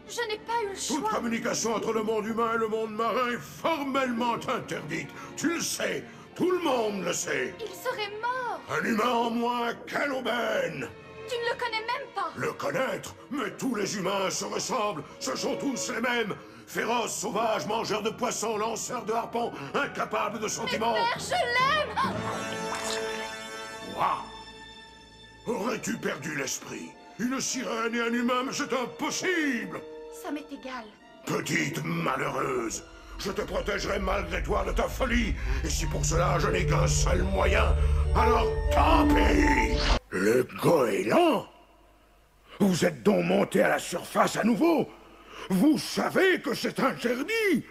Je n'ai pas eu le Toute choix. communication entre le monde humain et le monde marin est formellement interdite. Tu le sais, tout le monde le sait. Il serait mort. Un humain en moins, quelle aubaine! Tu ne le connais même pas. Le connaître? Mais tous les humains se ressemblent, ce sont tous les mêmes. Féroces, sauvages, mangeurs de poissons, lanceurs de harpons, incapables de sentiments. Père, je l'aime. Quoi? Aurais-tu perdu l'esprit? Une sirène et un humain, mais c'est impossible! Ça m'est égal. Petite malheureuse, je te protégerai malgré toi de ta folie. Et si pour cela je n'ai qu'un seul moyen, alors tant pis! Le goéland? Vous êtes donc monté à la surface à nouveau? Vous savez que c'est interdit!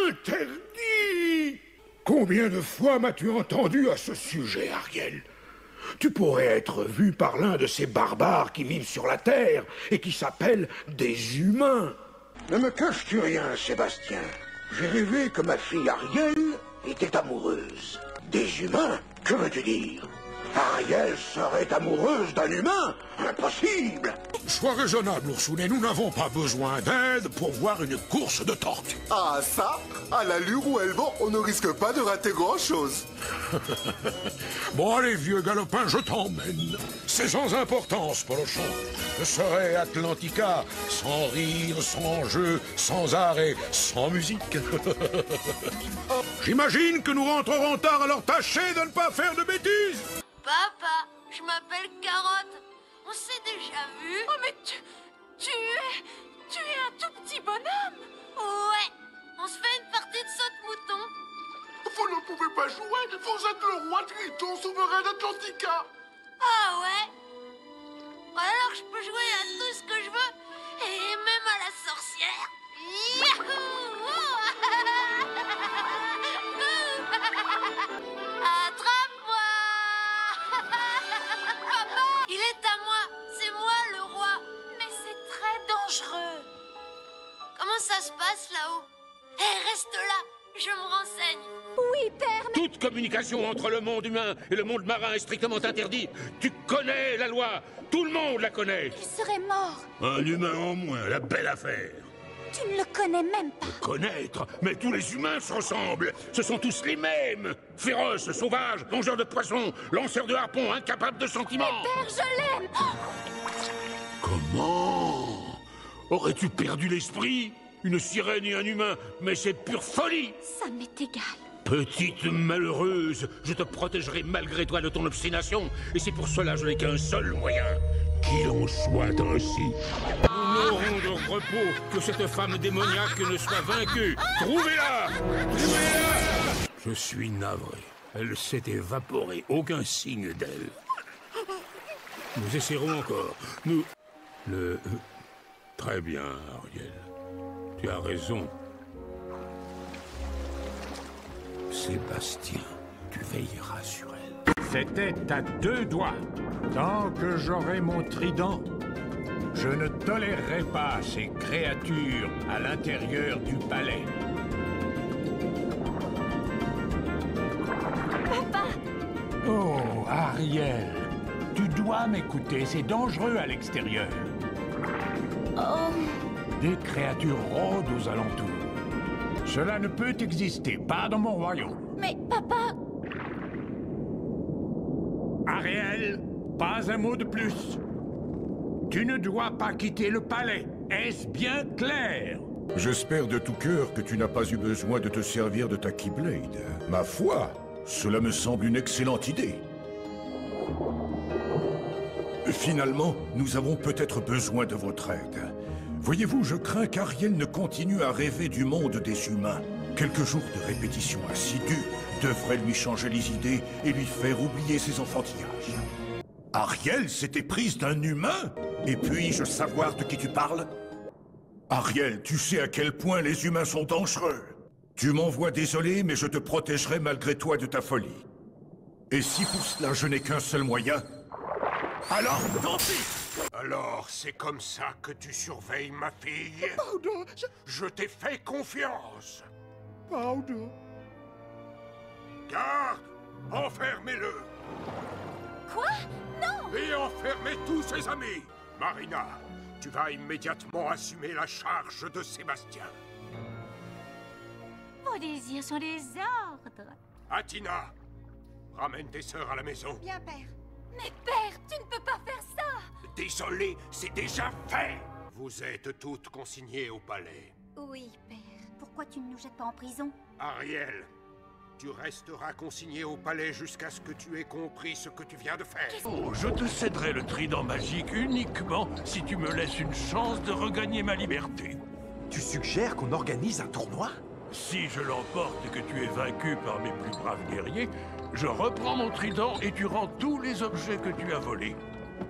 Interdit! Combien de fois m'as-tu entendu à ce sujet, Ariel? Tu pourrais être vu par l'un de ces barbares qui vivent sur la Terre et qui s'appellent des humains. Ne me caches-tu rien, Sébastien? J'ai rêvé que ma fille Ariel était amoureuse. Des humains? Que veux-tu dire? Ariel serait amoureuse d'un humain? Impossible! Sois raisonnable, Oursoune, nous n'avons pas besoin d'aide pour voir une course de tortues. Ah ça, à l'allure où elles vont, on ne risque pas de rater grand-chose. Bon, allez, vieux galopin, je t'emmène. C'est sans importance, Polochon. Je serai Atlantica, sans rire, sans jeu, sans art et sans musique. J'imagine que nous rentrerons tard, alors tâchez de ne pas faire de bêtises. Papa, je m'appelle Carotte. On s'est déjà vu. Oh, mais tu es un tout petit bonhomme. Ouais. On se fait une partie de saute-mouton. Vous ne pouvez pas jouer, vous êtes le roi Triton, souverain d'Atlantica. Ah ouais? Alors je peux jouer à tout ce que je veux, et même à la sorcière. Attrape-moi. Papa, il est à moi. C'est moi le roi. Mais c'est très dangereux. Comment ça se passe là-haut? Hé, reste là. Je me renseigne. Oui, père, mais... Toute communication entre le monde humain et le monde marin est strictement interdite. Tu connais la loi. Tout le monde la connaît. Il serait mort. Un humain en moins, la belle affaire. Tu ne le connais même pas. Connaître? Mais tous les humains se ressemblent. Ce sont tous les mêmes. Féroces, sauvages, mangeurs de poissons, lanceurs de harpons, incapables de sentiments. Père, je l'aime. Comment? Aurais-tu perdu l'esprit? Une sirène et un humain, mais c'est pure folie! Ça m'est égal. Petite malheureuse, je te protégerai malgré toi de ton obstination, et c'est pour cela que je n'ai qu'un seul moyen. Qu'il en soit ainsi. Nous n'aurons de repos que cette femme démoniaque ne soit vaincue. Trouvez-la! Trouvez-la! Je suis navré. Elle s'est évaporée. Aucun signe d'elle. Nous essaierons encore. Très bien, Ariel. Tu as raison. Sébastien, tu veilleras sur elle. C'était à 2 doigts. Tant que j'aurai mon trident, je ne tolérerai pas ces créatures à l'intérieur du palais. Papa! Oh, Ariel, tu dois m'écouter, c'est dangereux à l'extérieur. Oh... Des créatures rôdent aux alentours. Cela ne peut exister, pas dans mon royaume. Mais papa... Ariel, pas un mot de plus. Tu ne dois pas quitter le palais. Est-ce bien clair? J'espère de tout cœur que tu n'as pas eu besoin de te servir de ta Keyblade. Ma foi, cela me semble une excellente idée. Finalement, nous avons peut-être besoin de votre aide. Voyez-vous, je crains qu'Ariel ne continue à rêver du monde des humains. Quelques jours de répétition assidue devraient lui changer les idées et lui faire oublier ses enfantillages. Ariel s'était prise d'un humain? Et puis-je savoir de qui tu parles? Ariel, tu sais à quel point les humains sont dangereux. Tu m'envoies désolé, mais je te protégerai malgré toi de ta folie. Et si pour cela je n'ai qu'un seul moyen, alors tant pis! Alors, c'est comme ça que tu surveilles ma fille? Pardon, Je t'ai fait confiance. Pardon. Garde! Enfermez-le! Quoi? Non! Et enfermez tous ses amis! Marina, Tu vas immédiatement assumer la charge de Sébastien. Vos désirs sont des ordres. Athina, ramène tes sœurs à la maison. Bien, père. Mais père, tu ne peux pas faire ça. Désolé, c'est déjà fait. Vous êtes toutes consignées au palais. Oui, père. Pourquoi tu ne nous jettes pas en prison? Ariel, tu resteras consigné au palais jusqu'à ce que tu aies compris ce que tu viens de faire. Oh, je te céderai le trident magique uniquement si tu me laisses une chance de regagner ma liberté. Tu suggères qu'on organise un tournoi? Si je l'emporte et que tu es vaincu par mes plus braves guerriers, je reprends mon trident et tu rends tous les objets que tu as volés.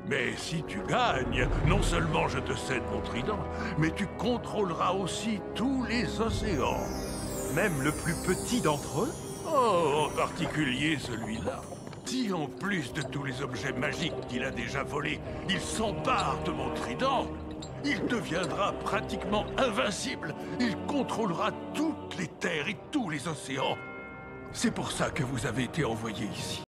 Mais si tu gagnes, non seulement je te cède mon trident, mais tu contrôleras aussi tous les océans. Même le plus petit d'entre eux? Oh, en particulier celui-là. Si en plus de tous les objets magiques qu'il a déjà volés, il s'empare de mon trident, il deviendra pratiquement invincible. Il contrôlera toutes les terres et tous les océans. C'est pour ça que vous avez été envoyé ici.